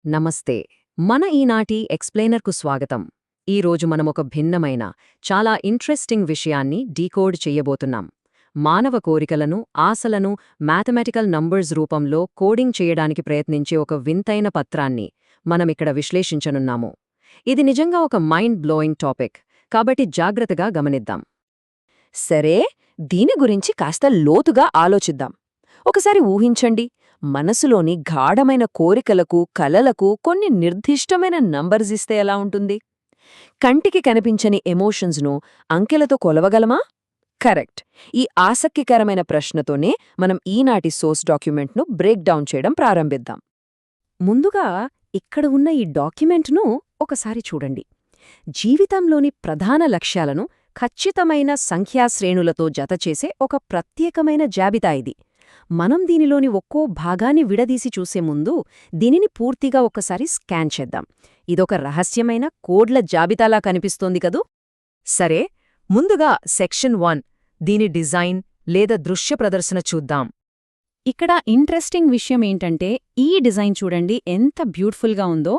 నమస్తే. మన ఈనాటి ఎక్స్ప్లెయినర్కు స్వాగతం. ఈరోజు మనమొక భిన్నమైన, చాలా ఇంట్రెస్టింగ్ విషయాన్ని డీకోడ్ చెయ్యబోతున్నాం. మానవ కోరికలను, ఆశలను మ్యాథమెటికల్ నంబర్స్ రూపంలో కోడింగ్ చేయడానికి ప్రయత్నించే ఒక వింతైన పత్రాన్ని మనమిక్కడ విశ్లేషించనున్నాము. ఇది నిజంగా ఒక మైండ్ బ్లోయింగ్ టాపిక్, కాబట్టి జాగ్రత్తగా గమనిద్దాం. సరే, దీని గురించి కాస్త లోతుగా ఆలోచిద్దాం. ఒకసారి ఊహించండి, మనసులోని గాఢమైన కోరికలకు, కలలకు కొన్ని నిర్దిష్టమైన నంబర్స్ ఇస్తే ఎలా ఉంటుంది? కంటికి కనిపించని ఎమోషన్స్ను అంకెలతో కొలవగలమా? కరెక్ట్. ఈ ఆసక్తికరమైన ప్రశ్నతోనే మనం ఈనాటి సోర్స్ డాక్యుమెంట్ను బ్రేక్ డౌన్ చేయడం ప్రారంభిద్దాం. ముందుగా ఇక్కడ ఉన్న ఈ డాక్యుమెంట్ను ఒకసారి చూడండి. జీవితంలోని ప్రధాన లక్ష్యాలను ఖచ్చితమైన సంఖ్యాశ్రేణులతో జతచేసే ఒక ప్రత్యేకమైన జాబితా ఇది. మనం దీనిలోని ఒక్కో భాగాన్ని విడదీసి చూసే ముందు దీనిని పూర్తిగా ఒకసారి స్కాన్ చేద్దాం. ఇదొక రహస్యమైన కోడ్ల జాబితాలా కనిపిస్తోంది కదూ? సరే, ముందుగా సెక్షన్ 1 దీని డిజైన్ లేదా దృశ్య ప్రదర్శన చూద్దాం. ఇక్కడ ఇంట్రెస్టింగ్ విషయమేంటంటే, ఈ డిజైన్ చూడండి ఎంత బ్యూటిఫుల్గా ఉందో.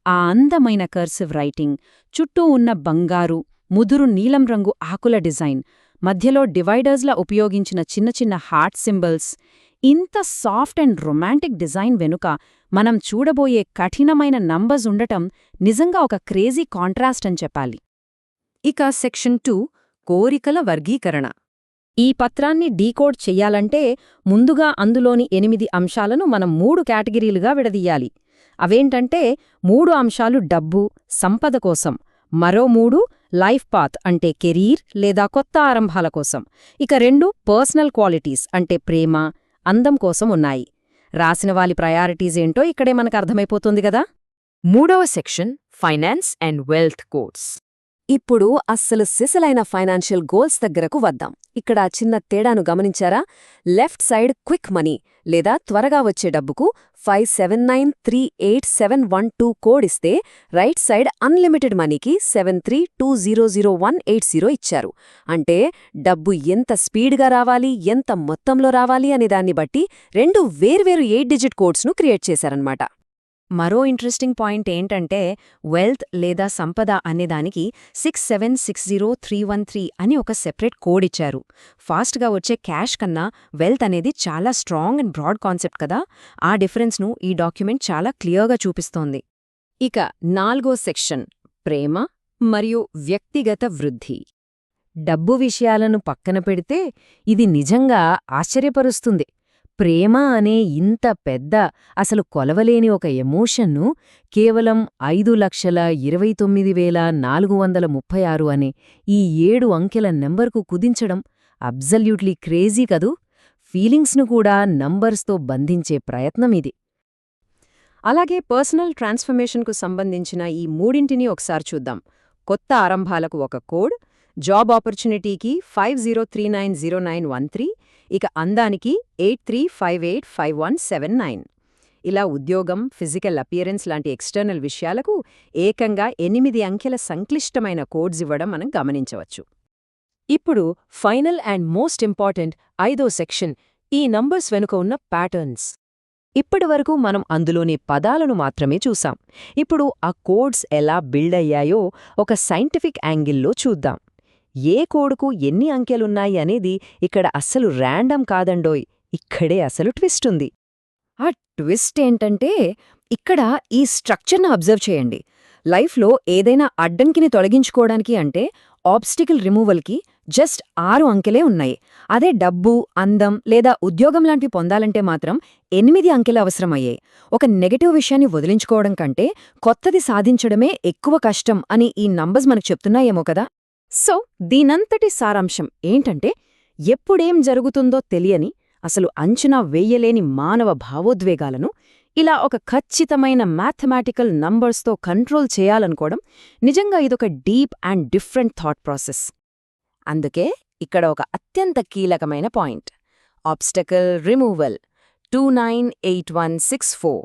ఆ అందమైన కర్సివ్ రైటింగ్, చుట్టూ ఉన్న బంగారు, ముదురు నీలం రంగు ఆకుల డిజైన్, మధ్యలో డివైడర్స్లా ఉపయోగించిన చిన్న చిన్న హార్ట్ సింబల్స్, ఇంత సాఫ్ట్ అండ్ రొమాంటిక్ డిజైన్ వెనుక మనం చూడబోయే కఠినమైన నంబర్స్ ఉండటం నిజంగా ఒక క్రేజీ కాంట్రాస్ట్ అని చెప్పాలి. ఇక సెక్షన్ 2 కోరికల వర్గీకరణ. ఈ పత్రాన్ని డీకోడ్ చెయ్యాలంటే ముందుగా అందులోని 8 అంశాలను మనం 3 కేటగిరీలుగా విడదీయాలి. అవేంటంటే 3 అంశాలు డబ్బు, సంపద కోసం, మరో 3 లైఫ్ పాత్ అంటే కెరీర్ లేదా కొత్త ఆరంభాల కోసం, ఇక 2 పర్సనల్ క్వాలిటీస్ అంటే ప్రేమ, అందం కోసం ఉన్నాయి. రాసినవాలి ప్రయారిటీస్ ఏంటో ఇక్కడే మనకు అర్థమైపోతుంది కదా. 3వ section finance and wealth codes. ఇప్పుడు అస్సలు సిసలైన ఫైనాన్షియల్ గోల్స్ దగ్గరకు వద్దాం. ఇక్కడ చిన్న తేడాను గమనించారా? లెఫ్ట్ సైడ్ క్విక్ మనీ లేదా త్వరగా వచ్చే డబ్బుకు 57938712 కోడ్ ఇస్తే, రైట్ సైడ్ అన్లిమిటెడ్ మనీకి 73200180 ఇచ్చారు. అంటే డబ్బు ఎంత స్పీడ్గా రావాలి, ఎంత మొత్తంలో రావాలి అనే దాన్ని బట్టి 2 వేర్వేరు 8 డిజిట్ కోడ్స్ను క్రియేట్ చేశారన్నమాట. మరో ఇంట్రెస్టింగ్ పాయింట్ ఏంటంటే, వెల్త్ లేదా సంపద అనేదానికి 6760313 అని ఒక సెపరేట్ కోడ్ ఇచ్చారు. ఫాస్ట్గా వచ్చే క్యాష్ కన్నా వెల్త్ అనేది చాలా స్ట్రాంగ్ అండ్ బ్రాడ్ కాన్సెప్ట్ కదా. ఆ డిఫరెన్స్ను ఈ డాక్యుమెంట్ చాలా క్లియర్గా చూపిస్తోంది. ఇక 4వ సెక్షన్ ప్రేమ మరియు వ్యక్తిగత వృద్ధి. డబ్బు విషయాలను పక్కన పెడితే ఇది నిజంగా ఆశ్చర్యపరుస్తుంది. ప్రేమ అనే ఇంత పెద్ద, అసలు కొలవలేని ఒక ఎమోషన్ను కేవలం 5,29,436 అనే ఈ 7 అంకెల నెంబర్కు కుదించడం అబ్జల్యూట్లీ క్రేజీ కదూ. ఫీలింగ్స్ను కూడా నంబర్స్తో బంధించే ప్రయత్నం ఇది. అలాగే పర్సనల్ ట్రాన్స్ఫర్మేషన్కు సంబంధించిన ఈ 3ంటిని ఒకసారి చూద్దాం. కొత్త ఆరంభాలకు ఒక కోడ్, జాబ్ ఆపర్చునిటీకి 50390913, ఇక అందానికి 83585179. ఇలా ఉద్యోగం, ఫిజికల్ అపియరెన్స్ లాంటి ఎక్స్టర్నల్ విషయాలకు ఏకంగా 8 అంకెల సంక్లిష్టమైన కోడ్స్ ఇవ్వడం మనం గమనించవచ్చు. ఇప్పుడు ఫైనల్ అండ్ మోస్ట్ ఇంపార్టెంట్ 5వ సెక్షన్, ఈ నంబర్స్ వెనుక ఉన్న ప్యాటర్న్స్. ఇప్పటివరకు మనం అందులోని పదాలను మాత్రమే చూసాం. ఇప్పుడు ఆ కోడ్స్ ఎలా బిల్డ్ అయ్యాయో ఒక సైంటిఫిక్ యాంగిల్లో చూద్దాం. ఏ కోడుకు ఎన్ని అంకెలున్నాయి అనేది ఇక్కడ అస్సలు ర్యాండమ్ కాదండోయ్, ఇక్కడే అసలు ట్విస్ట్ ఉంది. ఆ ట్విస్ట్ ఏంటంటే, ఇక్కడ ఈ స్ట్రక్చర్ను అబ్జర్వ్ చేయండి. లైఫ్లో ఏదైనా అడ్డంకిని తొలగించుకోవడానికి అంటే ఆబ్స్టికల్ రిమూవల్కి జస్ట్ 6 అంకెలే ఉన్నాయి. అదే డబ్బు, అందం లేదా ఉద్యోగం లాంటివి పొందాలంటే మాత్రం 8 అంకెలు అవసరమయ్యాయి. ఒక నెగటివ్ విషయాన్ని వదిలించుకోవడం కంటే కొత్తది సాధించడమే ఎక్కువ కష్టం అని ఈ నంబర్స్ మనకు చెప్తున్నాయేమో కదా. సో దీనంతటి సారాంశం ఏంటంటే, ఎప్పుడేం జరుగుతుందో తెలియని, అసలు అంచనా వేయలేని మానవ భావోద్వేగాలను ఇలా ఒక ఖచ్చితమైన మ్యాథమెటికల్ నంబర్స్తో కంట్రోల్ చేయాలనుకోవడం నిజంగా ఇదొక deep and different thought process. అందుకే ఇక్కడ ఒక అత్యంత కీలకమైన పాయింట్, ఆబ్స్టకల్ రిమూవల్ 298164.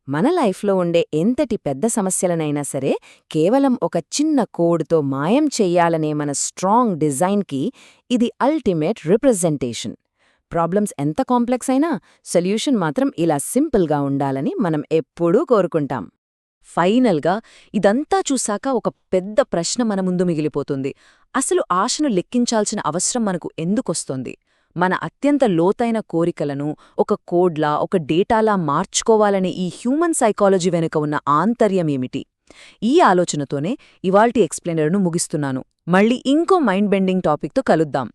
మన లైఫ్లో ఉండే ఎంతటి పెద్ద సమస్యలనైనా సరే కేవలం ఒక చిన్న కోడ్తో మాయం చెయ్యాలనే మన స్ట్రాంగ్ డిజైన్కి ఇది అల్టిమేట్ రిప్రజెంటేషన్. ప్రాబ్లమ్స్ ఎంత కాంప్లెక్స్ అయినా సొల్యూషన్ మాత్రం ఇలా సింపుల్గా ఉండాలని మనం ఎప్పుడూ కోరుకుంటాం. ఫైనల్గా ఇదంతా చూశాక ఒక పెద్ద ప్రశ్న మన ముందు మిగిలిపోతుంది. అసలు ఆశను లెక్కించాల్సిన అవసరం మనకు ఎందుకొస్తోంది? మన అత్యంత లోతైన కోరికలను ఒక కోడ్లా, ఒక డేటాలా మార్చుకోవాలనే ఈ హ్యూమన్ సైకాలజీ వెనుక ఉన్న ఆంతర్యమేమిటి? ఈ ఆలోచనతోనే ఇవాల్టి ఎక్స్ప్లెయినర్ను ముగిస్తున్నాను. మళ్ళీ ఇంకో మైండ్ బెండింగ్ టాపిక్తో కలుద్దాం.